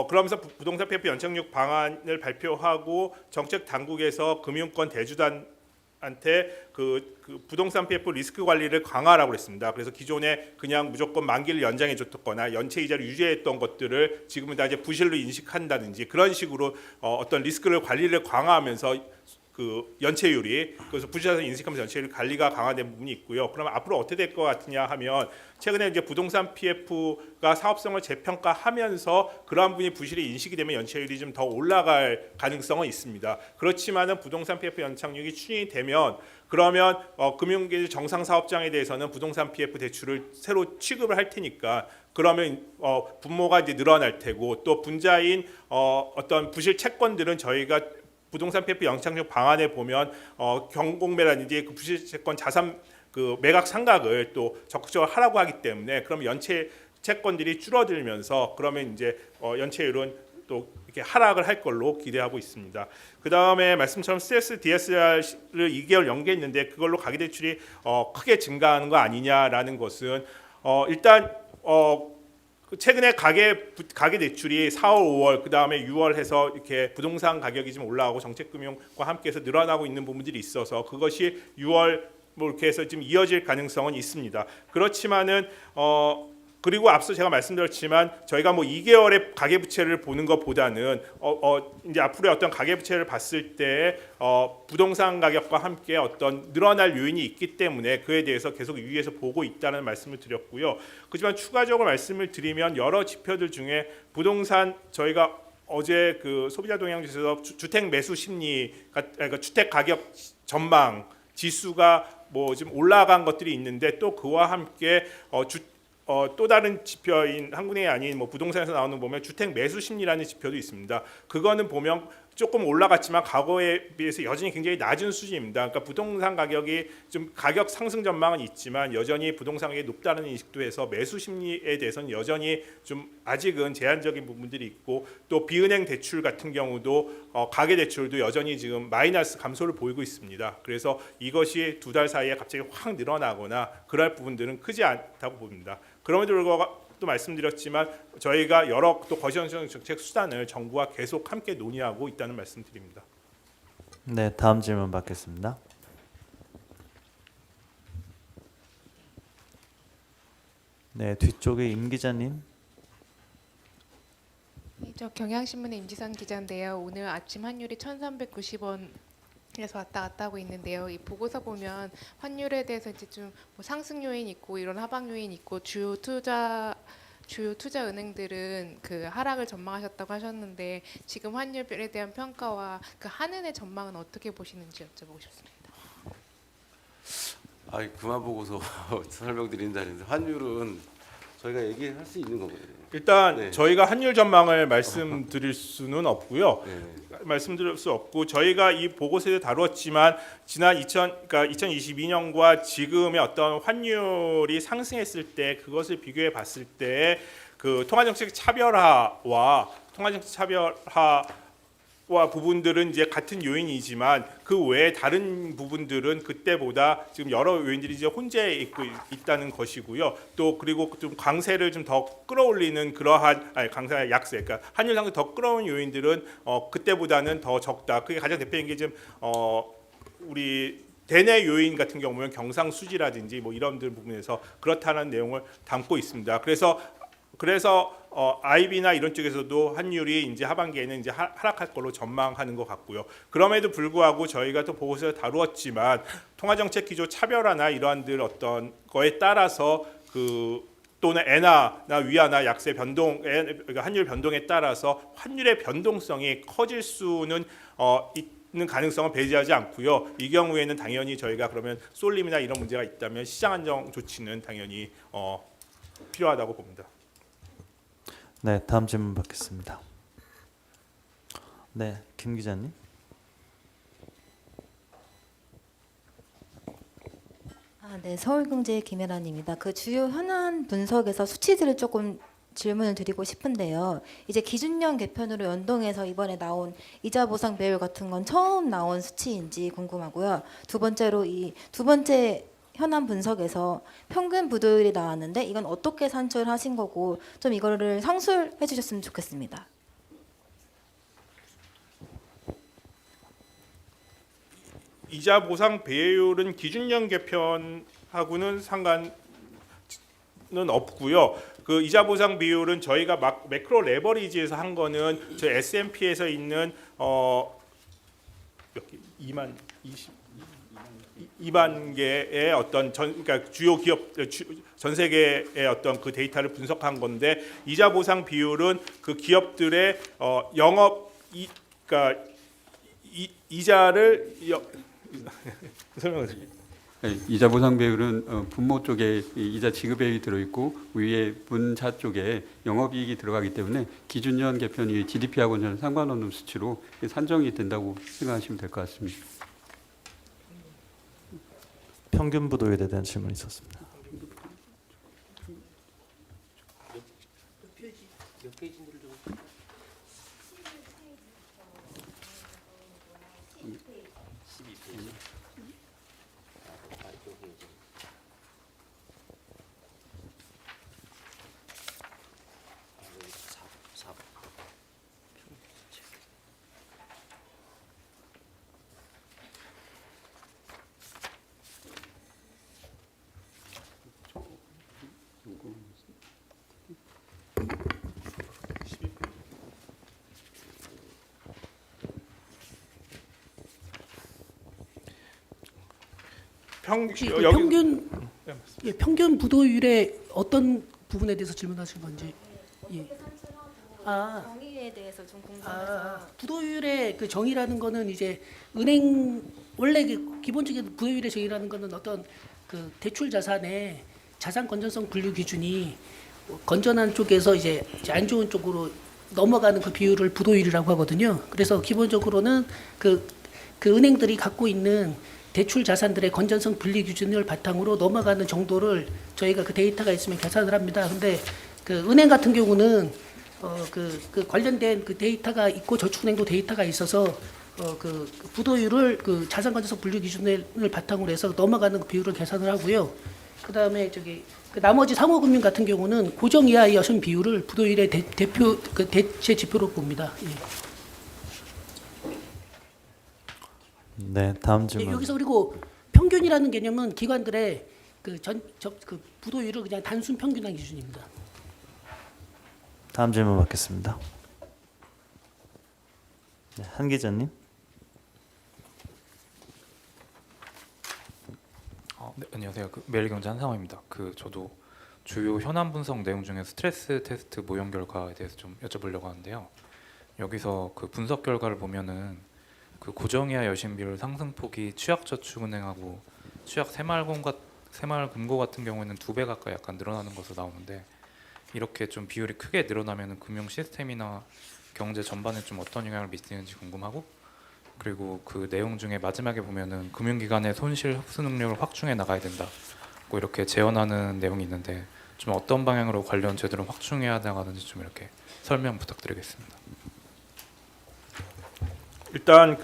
그러면서 부동산 PF 연착륙 방안을 발표하고 정책 당국에서 금융권 대주단한테 그 부동산 PF 리스크 관리를 강화하라고 했습니다. 그래서 기존에 그냥 무조건 만기를 연장해 줬거나 연체 이자를 유지했던 것들을 지금은 다 이제 부실로 인식한다든지 그런 식으로 어떤 리스크를 관리를 강화하면서 그 연체율이 그래서 부실해서 인식하면서 연체율 관리가 강화된 부분이 있고요. 그러면 앞으로 어떻게 될 것 같으냐 하면 최근에 이제 부동산 PF가 사업성을 재평가하면서 그러한 부분이 부실이 인식이 되면 연체율이 좀 더 올라갈 가능성은 있습니다. 그렇지만은 부동산 PF 연착륙이 추진이 되면 그러면 금융계 정상 사업장에 대해서는 부동산 PF 대출을 새로 취급을 할 테니까 그러면 분모가 이제 늘어날 테고 또 분자인 어떤 부실 채권들은 저희가 부동산 PF 연착륙 방안에 보면 경공매라든지 그 부실 채권 자산 그 매각 상각을 또 적극적으로 하라고 하기 때문에 그럼 연체 채권들이 줄어들면서 그러면 이제 연체율은 또 이렇게 하락을 할 걸로 기대하고 있습니다. 그 다음에 말씀처럼 스트레스 DSR을 2개월 연계했는데 그걸로 가계대출이 크게 증가하는 거 아니냐라는 것은 일단 최근에 가계 대출이 4월, 5월, 그 다음에 6월 해서 이렇게 부동산 가격이 좀 올라가고 정책금융과 함께해서 늘어나고 있는 부분들이 있어서 그것이 6월 뭐 이렇게 해서 지금 이어질 가능성은 있습니다. 그렇지만은 그리고 앞서 제가 말씀드렸지만 저희가 뭐 2개월의 가계부채를 보는 것보다는 이제 앞으로의 어떤 가계부채를 봤을 때 부동산 가격과 함께 어떤 늘어날 요인이 있기 때문에 그에 대해서 계속 유의해서 보고 있다는 말씀을 드렸고요. 그렇지만 추가적으로 말씀을 드리면 여러 지표들 중에 부동산 저희가 어제 그 소비자 동향지수에서 주택 매수 심리 그러니까 주택 가격 전망 지수가 뭐 지금 올라간 것들이 있는데 또 그와 함께 또 다른 지표인 한국은행이 아닌 뭐 부동산에서 나오는 보면 주택 매수 심리라는 지표도 있습니다. 그거는 보면 조금 올라갔지만 과거에 비해서 여전히 굉장히 낮은 수준입니다. 그러니까 부동산 가격이 좀 가격 상승 전망은 있지만 여전히 부동산 가격이 높다는 인식도 해서 매수 심리에 대해서는 여전히 좀 아직은 제한적인 부분들이 있고 또 비은행 대출 같은 경우도 가계 대출도 여전히 지금 마이너스 감소를 보이고 있습니다. 그래서 이것이 두 달 사이에 갑자기 확 늘어나거나 그럴 부분들은 크지 않다고 봅니다. 그럼에도 불구하고 또 말씀드렸지만 저희가 여러 또 거시적 정책 수단을 정부와 계속 함께 논의하고 있다는 말씀드립니다. 네, 다음 질문 받겠습니다. 네, 뒤쪽에 임 기자님. 네, 저 경향신문의 임지선 기자인데요. 오늘 아침 환율이 1,390원 그래서 왔다 갔다 하고 있는데요. 이 보고서 보면 환율에 대해서 이제 좀 뭐 상승 요인 있고 이런 하방 요인 있고 주요 투자 은행들은 그 하락을 전망하셨다고 하셨는데 지금 환율에 대한 평가와 그 한은의 전망은 어떻게 보시는지 여쭤보고 싶습니다. 아, 그만 보고서 설명드린다는데 환율은 저희가 얘기할 수 있는 거거든요. 일단 네. 저희가 환율 전망을 말씀드릴 수는 없고요. 네. 말씀드릴 수 없고 저희가 이 보고서에 다루었지만 지난 2022년과 지금의 어떤 환율이 상승했을 때 그것을 비교해 봤을 때 그 통화정책 차별화와 부분들은 이제 같은 요인이지만 그 외에 다른 부분들은 그때보다 지금 여러 요인들이 이제 혼재해 있다는 것이고요. 또 그리고 좀 강세를 좀 더 끌어올리는 그러한 강세 약세, 그러니까 환율 상승 더 끌어오는 요인들은 그때보다는 더 적다. 그게 가장 대표적인 게 지금 우리 대내 요인 같은 경우는 경상수지라든지 뭐 이런 부분에서 그렇다는 내용을 담고 있습니다. 그래서 IB나 이런 쪽에서도 환율이 이제 하반기에는 이제 하락할 걸로 전망하는 것 같고요. 그럼에도 불구하고 저희가 또 보고서에 다루었지만 통화정책 기조 차별화나 이러한들 어떤 거에 따라서 또는 엔화나 위안화 약세 변동, 그러니까 환율 변동에 따라서 환율의 변동성이 커질 수는 있는 가능성은 배제하지 않고요. 이 경우에는 당연히 저희가 그러면 쏠림이나 이런 문제가 있다면 시장 안정 조치는 당연히 필요하다고 봅니다. 네, 다음 질문 받겠습니다. 네, 김 기자님. 네, 서울경제 김혜란입니다. 그 주요 현안 분석에서 수치들을 조금 질문을 드리고 싶은데요. 이제 기준년 개편으로 연동해서 이번에 나온 이자 보상 배율 같은 건 처음 나온 수치인지 궁금하고요. 두 번째로 이 두 번째 현안 분석에서 평균 부도율이 나왔는데 이건 어떻게 산출하신 거고 좀 이거를 상술해 주셨으면 좋겠습니다. 이자 보상 배율은 기준년 개편하고는 상관은 없고요. 그 이자 보상 비율은 저희가 매크로 레버리지에서 한 거는 저 S&P에서 있는 2만 개의 어떤 그러니까 주요 기업 전 세계의 어떤 그 데이터를 분석한 건데 이자 보상 비율은 그 기업들의 그러니까 이자를 설명해 주세요. 이자 보상 배율은 분모 쪽에 이자 지급액이 들어있고 위에 분자 쪽에 영업이익이 들어가기 때문에 기준년 개편이 GDP하고는 전혀 상관없는 수치로 산정이 된다고 생각하시면 될 것 같습니다. 평균 부도율에 대한 질문이 있었습니다. 혹시 그 평균 부도율의 어떤 부분에 대해서 질문하신 건지. 예. 정의에 대해서 좀 궁금해서. 부도율의 그 정의라는 거는 이제 은행 원래 그 기본적인 부도율의 정의라는 거는 어떤 그 대출 자산의 자산 건전성 분류 기준이 건전한 쪽에서 이제 안 좋은 쪽으로 넘어가는 그 비율을 부도율이라고 하거든요. 그래서 기본적으로는 그 은행들이 갖고 있는 대출 자산들의 건전성 분리 기준을 바탕으로 넘어가는 정도를 저희가 그 데이터가 있으면 계산을 합니다. 근데 그 은행 같은 경우는 그 관련된 그 데이터가 있고 저축은행도 데이터가 있어서 그 부도율을 그 자산 건전성 분류 기준을 바탕으로 해서 넘어가는 그 비율을 계산을 하고요. 그다음에 그 나머지 상호금융 같은 경우는 고정 이하의 여신 비율을 부도율의 대체 지표로 봅니다. 예. 네, 다음 질문. 여기서 그리고 평균이라는 개념은 기관들의 그 부도율을 그냥 단순 평균한 기준입니다. 다음 질문 받겠습니다. 네, 한 기자님. 안녕하세요. 매일경제 한상호입니다. 저도 주요 현안 분석 내용 중에 스트레스 테스트 모형 결과에 대해서 좀 여쭤보려고 하는데요. 여기서 분석 결과를 보면은 고정이하 여신 비율 상승폭이 취약저축은행하고 취약 새마을금고 같은 경우에는 2배 가까이 약간 늘어나는 것으로 나오는데, 이렇게 좀 비율이 크게 늘어나면 금융 시스템이나 경제 전반에 좀 어떤 영향을 미치는지 궁금하고, 그리고 그 내용 중에 마지막에 보면은 금융기관의 손실 흡수 능력을 확충해 나가야 된다, 이렇게 제언하는 내용이 있는데, 좀 어떤 방향으로 관련 제도를 확충해야 나가는지 좀 이렇게 설명 부탁드리겠습니다. 일단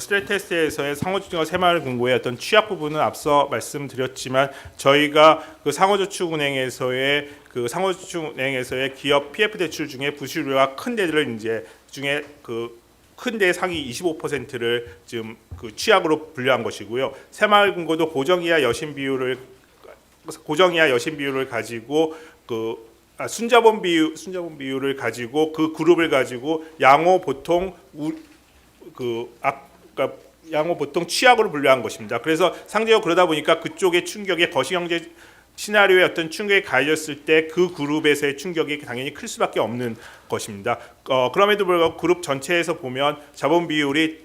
스트레스 테스트에서의 상호저축과 새마을금고의 어떤 취약 부분은 앞서 말씀드렸지만, 저희가 상호저축은행에서의 상호저축은행에서의 기업 PF 대출 중에 부실률과 큰 데들을 이제 중에 큰 데 상위 25%를 지금 취약으로 분류한 것이고요. 새마을금고도 고정이하 여신 비율을 가지고 순자본 비율을 가지고 그 그룹을 가지고 양호 보통 양호 보통 취약으로 분류한 것입니다. 그래서 상대적으로 그러다 보니까 그쪽의 충격에 거시경제 시나리오의 어떤 충격이 가해졌을 때 그 그룹에서의 충격이 당연히 클 수밖에 없는 것입니다. 그럼에도 불구하고 그룹 전체에서 보면 자본 비율이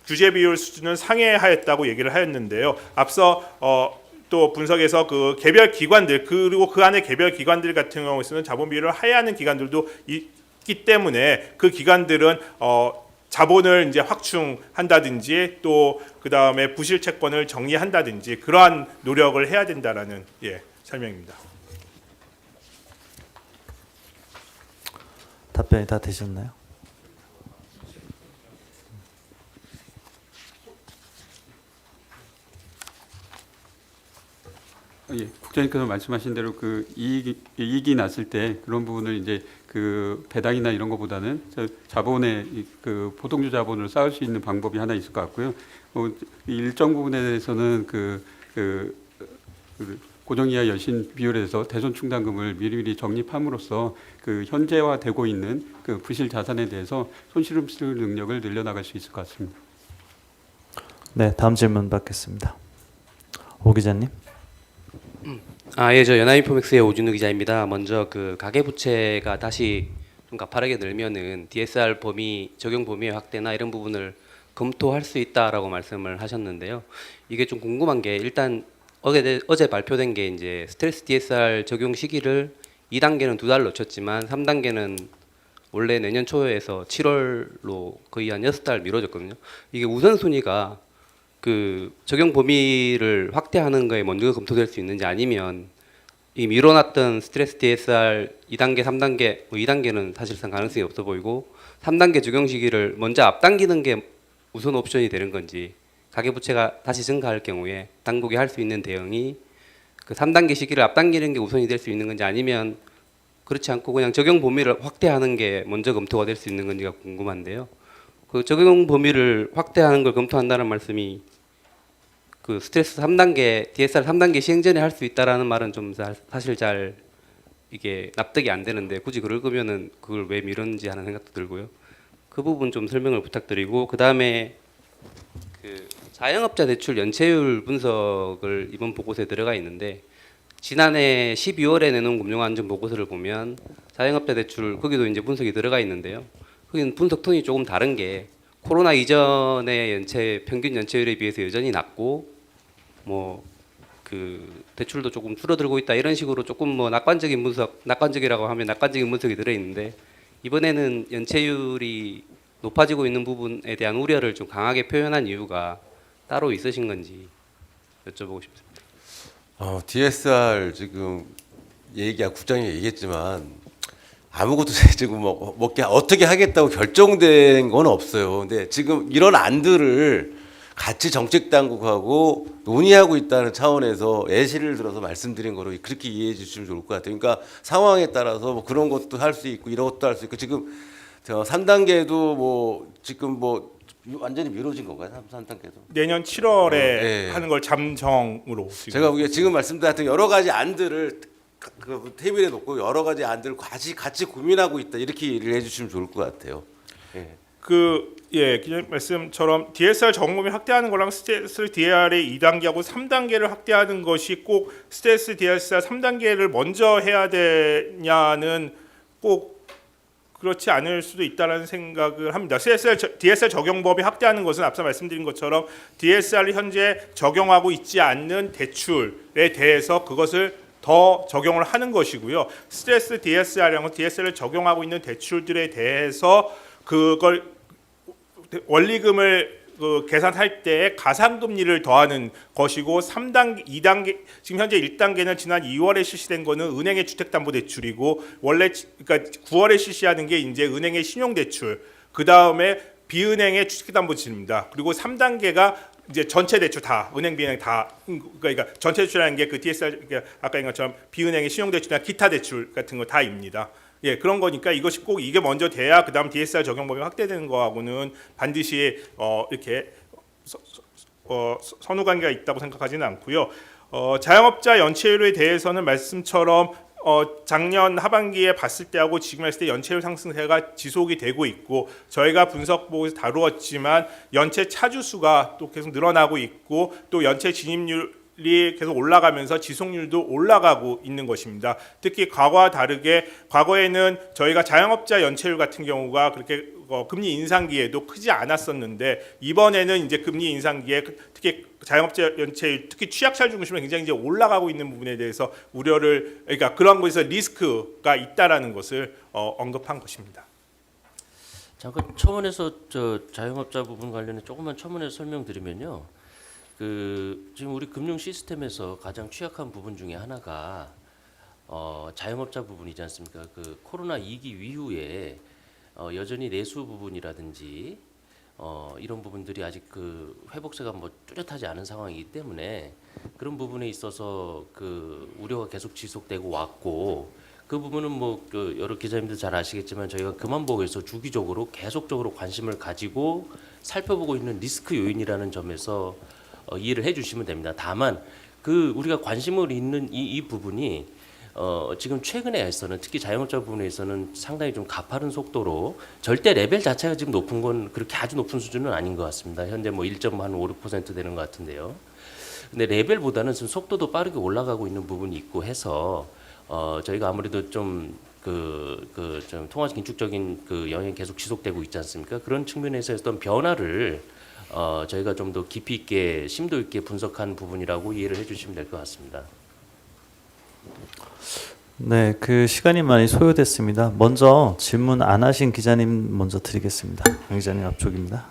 규제 비율 수준은 상회하였다고 얘기를 하였는데요. 앞서 또 분석에서 개별 기관들, 그리고 그 안에 개별 기관들 같은 경우에는 자본 비율을 하회하는 기관들도 있기 때문에 그 기관들은 자본을 이제 확충한다든지 또 그다음에 부실 채권을 정리한다든지 그러한 노력을 해야 된다라는 설명입니다. 답변이 다 되셨나요? 예, 국장님께서 말씀하신 대로 이익이 났을 때 그런 부분을 이제 배당이나 이런 것보다는 자본의 보통주 자본을 쌓을 수 있는 방법이 하나 있을 것 같고요. 일정 부분에 대해서는 고정이하 여신 비율에서 대손 충당금을 미리미리 적립함으로써 현재화되고 있는 부실 자산에 대해서 손실 흡수 능력을 늘려나갈 수 있을 것 같습니다. 네, 다음 질문 받겠습니다. 오 기자님. 저 연합인포맥스의 오준우 기자입니다. 먼저 가계부채가 다시 좀 가파르게 늘면은 DSR 적용 범위의 확대나 이런 부분을 검토할 수 있다라고 말씀을 하셨는데요. 이게 좀 궁금한 게, 일단 어제 발표된 게 이제 스트레스 DSR 적용 시기를 2단계는 2달 놓쳤지만 3단계는 원래 내년 초에서 7월로 거의 한 6달 미뤄졌거든요. 이게 우선순위가 적용 범위를 확대하는 거에 먼저 검토될 수 있는지, 아니면 이 미뤄놨던 스트레스 DSR 2단계, 3단계, 2단계는 사실상 가능성이 없어 보이고 3단계 적용 시기를 먼저 앞당기는 게 우선 옵션이 되는 건지, 가계부채가 다시 증가할 경우에 당국이 할 수 있는 대응이 3단계 시기를 앞당기는 게 우선이 될 수 있는 건지, 아니면 그렇지 않고 그냥 적용 범위를 확대하는 게 먼저 검토가 될 수 있는 건지가 궁금한데요. 적용 범위를 확대하는 걸 검토한다는 말씀이 스트레스 3단계, DSR 3단계 시행 전에 할 수 있다라는 말은 좀 사실 잘 이게 납득이 안 되는데, 굳이 그럴 거면은 그걸 왜 미뤘는지 하는 생각도 들고요. 그 부분 좀 설명을 부탁드리고, 그 다음에 자영업자 대출 연체율 분석을 이번 보고서에 들어가 있는데, 지난해 12월에 내놓은 금융안전 보고서를 보면 자영업자 대출 거기도 이제 분석이 들어가 있는데요. 거기는 분석 톤이 조금 다른 게, 코로나 이전의 평균 연체율에 비해서 여전히 낮고 대출도 조금 줄어들고 있다, 이런 식으로 조금 낙관적이라고 하면 낙관적인 분석이 들어 있는데, 이번에는 연체율이 높아지고 있는 부분에 대한 우려를 좀 강하게 표현한 이유가 따로 있으신 건지 여쭤보고 싶습니다. DSR 지금 국장이 얘기했지만 아무것도 지금 어떻게 하겠다고 결정된 건 없어요. 근데 지금 이런 안들을 같이 정책 당국하고 논의하고 있다는 차원에서 예시를 들어서 말씀드린 거로 그렇게 이해해 주시면 좋을 것 같아요. 그러니까 상황에 따라서 그런 것도 할 수 있고 이런 것도 할 수 있고, 지금 3단계도 지금 완전히 미뤄진 건가요? 3단계도 내년 7월에 하는 걸 잠정으로 제가 보기에 지금 말씀드렸던 여러 가지 안들을 테이블에 놓고 여러 가지 안들을 같이 고민하고 있다, 이렇게 얘기를 해주시면 좋을 것 같아요. 기자님 말씀처럼 DSR 점검을 확대하는 거랑 스트레스 DSR의 2단계하고 3단계를 확대하는 것이 꼭 스트레스 DSR 3단계를 먼저 해야 되냐는 꼭 그렇지 않을 수도 있다는 생각을 합니다. DSR 적용법이 확대하는 것은 앞서 말씀드린 것처럼 DSR이 현재 적용하고 있지 않는 대출에 대해서 그것을 더 적용을 하는 것이고요. 스트레스 DSR이랑 DSR을 적용하고 있는 대출들에 대해서 그걸 원리금을 계산할 때 가상금리를 더하는 것이고 3단계, 2단계 지금 현재 1단계는 지난 2월에 실시된 거는 은행의 주택담보대출이고 원래 그러니까 9월에 실시하는 게 이제 은행의 신용대출 그 다음에 비은행의 주택담보대출입니다. 그리고 3단계가 이제 전체 대출 다 은행 비은행 다 그러니까 전체 대출이라는 게 그 DSR 그러니까 아까 얘기한 것처럼 비은행의 신용대출이나 기타 대출 같은 거 다입니다. 그런 거니까 이것이 꼭 이게 먼저 돼야 그다음 DSR 적용법이 확대되는 거하고는 반드시 이렇게 선후관계가 있다고 생각하지는 않고요. 자영업자 연체율에 대해서는 말씀처럼 작년 하반기에 봤을 때하고 지금 했을 때 연체율 상승세가 지속이 되고 있고 저희가 분석 보고서 다루었지만 연체 차주 수가 또 계속 늘어나고 있고 또 연체 진입률 이 계속 올라가면서 지속률도 올라가고 있는 것입니다. 특히 과거와 다르게 과거에는 저희가 자영업자 연체율 같은 경우가 그렇게 금리 인상기에도 크지 않았었는데 이번에는 이제 금리 인상기에 특히 자영업자 연체율 특히 취약차 중심으로 굉장히 이제 올라가고 있는 부분에 대해서 우려를 그러니까 그런 것에서 리스크가 있다라는 것을 언급한 것입니다. 잠깐 첨언해서 자영업자 부분 관련해 조금만 첨언해서 설명드리면요. 지금 우리 금융 시스템에서 가장 취약한 부분 중에 하나가 자영업자 부분이지 않습니까? 코로나 2기 이후에 여전히 내수 부분이라든지 이런 부분들이 아직 회복세가 뚜렷하지 않은 상황이기 때문에 그런 부분에 있어서 우려가 계속 지속되고 왔고 그 부분은 여러 기자님들 잘 아시겠지만 저희가 금환보고에서 주기적으로 계속적으로 관심을 가지고 살펴보고 있는 리스크 요인이라는 점에서 이해를 해주시면 됩니다. 다만 우리가 관심을 있는 이 부분이 지금 최근에서는 특히 자영업자 부분에서는 상당히 좀 가파른 속도로 절대 레벨 자체가 지금 높은 건 그렇게 아주 높은 수준은 아닌 것 같습니다. 현재 1.56% 되는 것 같은데요. 근데 레벨보다는 지금 속도도 빠르게 올라가고 있는 부분이 있고 해서 저희가 아무래도 좀 좀 통화 긴축적인 영향이 계속 지속되고 있지 않습니까? 그런 측면에서 어떤 변화를 저희가 좀 더 깊이 있게 심도 있게 분석한 부분이라고 이해를 해주시면 될 것 같습니다. 네, 시간이 많이 소요됐습니다. 먼저 질문 안 하신 기자님 먼저 드리겠습니다. 강 기자님 앞쪽입니다.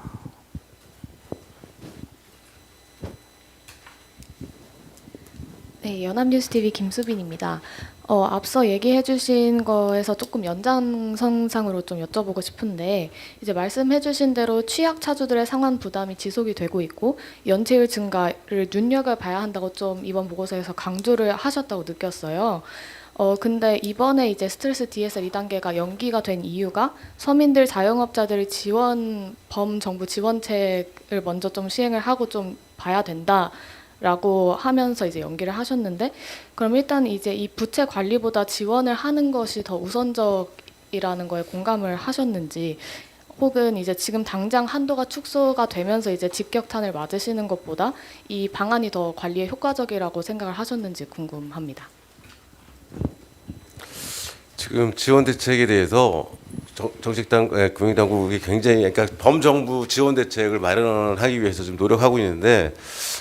네, 연합뉴스TV 김수빈입니다. 앞서 얘기해주신 거에서 조금 연장선상으로 좀 여쭤보고 싶은데 이제 말씀해주신 대로 취약 차주들의 상환 부담이 지속이 되고 있고 연체율 증가를 눈여겨봐야 한다고 좀 이번 보고서에서 강조를 하셨다고 느꼈어요. 근데 이번에 이제 스트레스 DSR 2단계가 연기가 된 이유가 서민들 자영업자들의 범정부 지원책을 먼저 좀 시행을 하고 좀 봐야 된다. 라고 하면서 이제 연기를 하셨는데 그럼 일단 이제 이 부채 관리보다 지원을 하는 것이 더 우선적이라는 거에 공감을 하셨는지 혹은 이제 지금 당장 한도가 축소가 되면서 이제 직격탄을 맞으시는 것보다 이 방안이 더 관리에 효과적이라고 생각을 하셨는지 궁금합니다. 지금 지원 대책에 대해서 금융당국이 굉장히 그러니까 범정부 지원 대책을 마련하기 위해서 좀 노력하고 있는데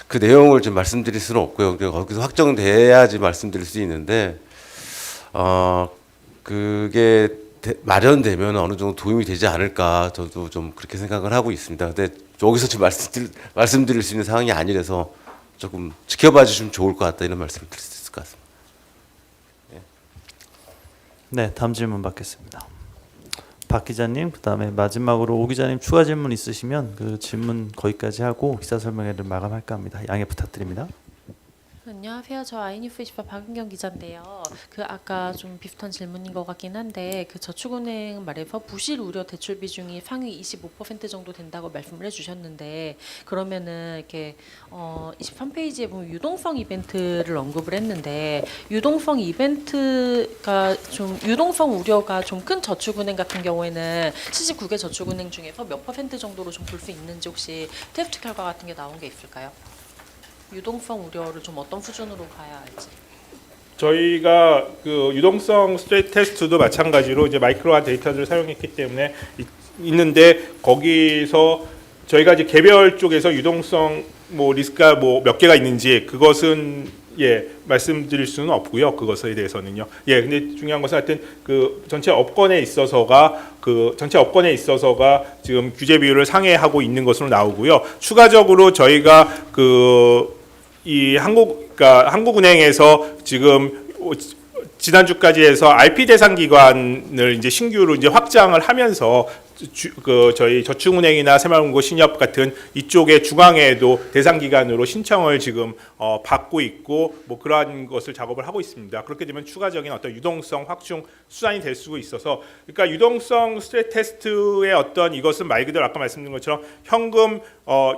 그 내용을 좀 말씀드릴 수는 없고요. 거기서 확정돼야지 말씀드릴 수 있는데 그게 마련되면 어느 정도 도움이 되지 않을까 저도 좀 그렇게 생각을 하고 있습니다. 근데 여기서 지금 말씀드릴 수 있는 상황이 아니라서 조금 지켜봐 주시면 좋을 것 같다 이런 말씀을 드릴 수 있을 것 같습니다. 네, 다음 질문 받겠습니다. 박 기자님, 그다음에 마지막으로 오 기자님 추가 질문 있으시면 질문 거기까지 하고 기사 설명회를 마감할까 합니다. 양해 부탁드립니다. 안녕하세요. 저 아이니프 24 박은경 기자인데요. 그 아까 좀 비슷한 질문인 것 같긴 한데 그 저축은행 말에서 부실 우려 대출 비중이 상위 25% 정도 된다고 말씀을 해주셨는데 그러면은 이렇게 23페이지에 보면 유동성 이벤트를 언급을 했는데 유동성 이벤트가 좀 유동성 우려가 좀 큰 저축은행 같은 경우에는 79개 저축은행 중에서 몇 퍼센트 정도로 좀 볼 수 있는지 혹시 테스트 결과 같은 게 나온 게 있을까요? 유동성 우려를 좀 어떤 수준으로 봐야 할지. 저희가 그 유동성 스트레스 테스트도 마찬가지로 이제 마이크로한 데이터들을 사용했기 때문에 있는데 거기서 저희가 이제 개별 쪽에서 유동성 뭐 리스크가 뭐 몇 개가 있는지 그것은 말씀드릴 수는 없고요. 그것에 대해서는요. 근데 중요한 것은 하여튼 그 전체 업권에 있어서가 지금 규제 비율을 상회하고 있는 것으로 나오고요. 추가적으로 저희가 이 한국은행에서 지금 지난주까지 해서 RP 대상 기관을 이제 신규로 이제 확장을 하면서 저희 저축은행이나 새마을금고 신협 같은 이쪽의 중앙에도 대상 기관으로 신청을 지금 받고 있고 뭐 그러한 것을 작업을 하고 있습니다. 그렇게 되면 추가적인 어떤 유동성 확충 수단이 될 수 있어서 그러니까 유동성 스트레스 테스트의 어떤 이것은 말 그대로 아까 말씀드린 것처럼 현금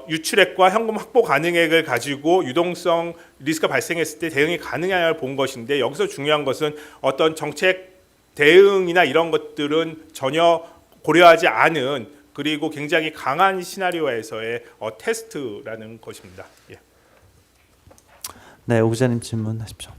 유출액과 현금 확보 가능액을 가지고 유동성 리스크가 발생했을 때 대응이 가능하냐를 본 것인데 여기서 중요한 것은 어떤 정책 대응이나 이런 것들은 전혀 고려하지 않은 그리고 굉장히 강한 시나리오에서의 테스트라는 것입니다. 네, 오 기자님 질문하십시오.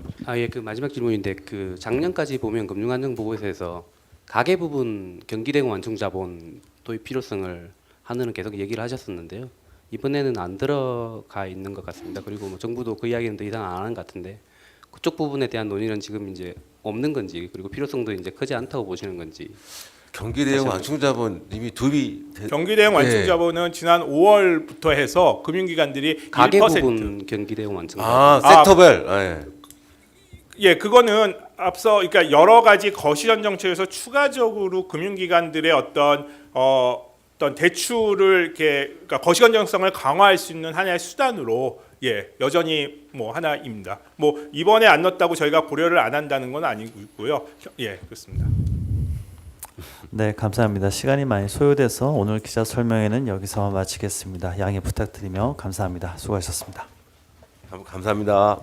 그 마지막 질문인데 그 작년까지 보면 금융안정보고서에서 가계 부분 경기대금 완충 자본 도입 필요성을 하늘은 계속 얘기를 하셨었는데요. 이번에는 안 들어가 있는 것 같습니다. 그리고 뭐 정부도 그 이야기는 더 이상 안 하는 것 같은데 그쪽 부분에 대한 논의는 지금 이제 없는 건지 그리고 필요성도 이제 크지 않다고 보시는 건지. 경기대응 완충자본 이미 경기대응 완충자본은 지난 5월부터 해서 금융기관들이 가계 1% 부분 경기대응 완충자본. 섹터별. 그거는 앞서 그러니까 여러 가지 거시전 정책에서 추가적으로 금융기관들의 어떤 대출을 이렇게 그러니까 거시건전성을 강화할 수 있는 하나의 수단으로 여전히 뭐 하나입니다. 뭐 이번에 안 넣었다고 저희가 고려를 안 한다는 건 아니고요. 그렇습니다. 네, 감사합니다. 시간이 많이 소요돼서 오늘 기자 설명회는 여기서 마치겠습니다. 양해 부탁드리며 감사합니다. 수고하셨습니다. 감사합니다.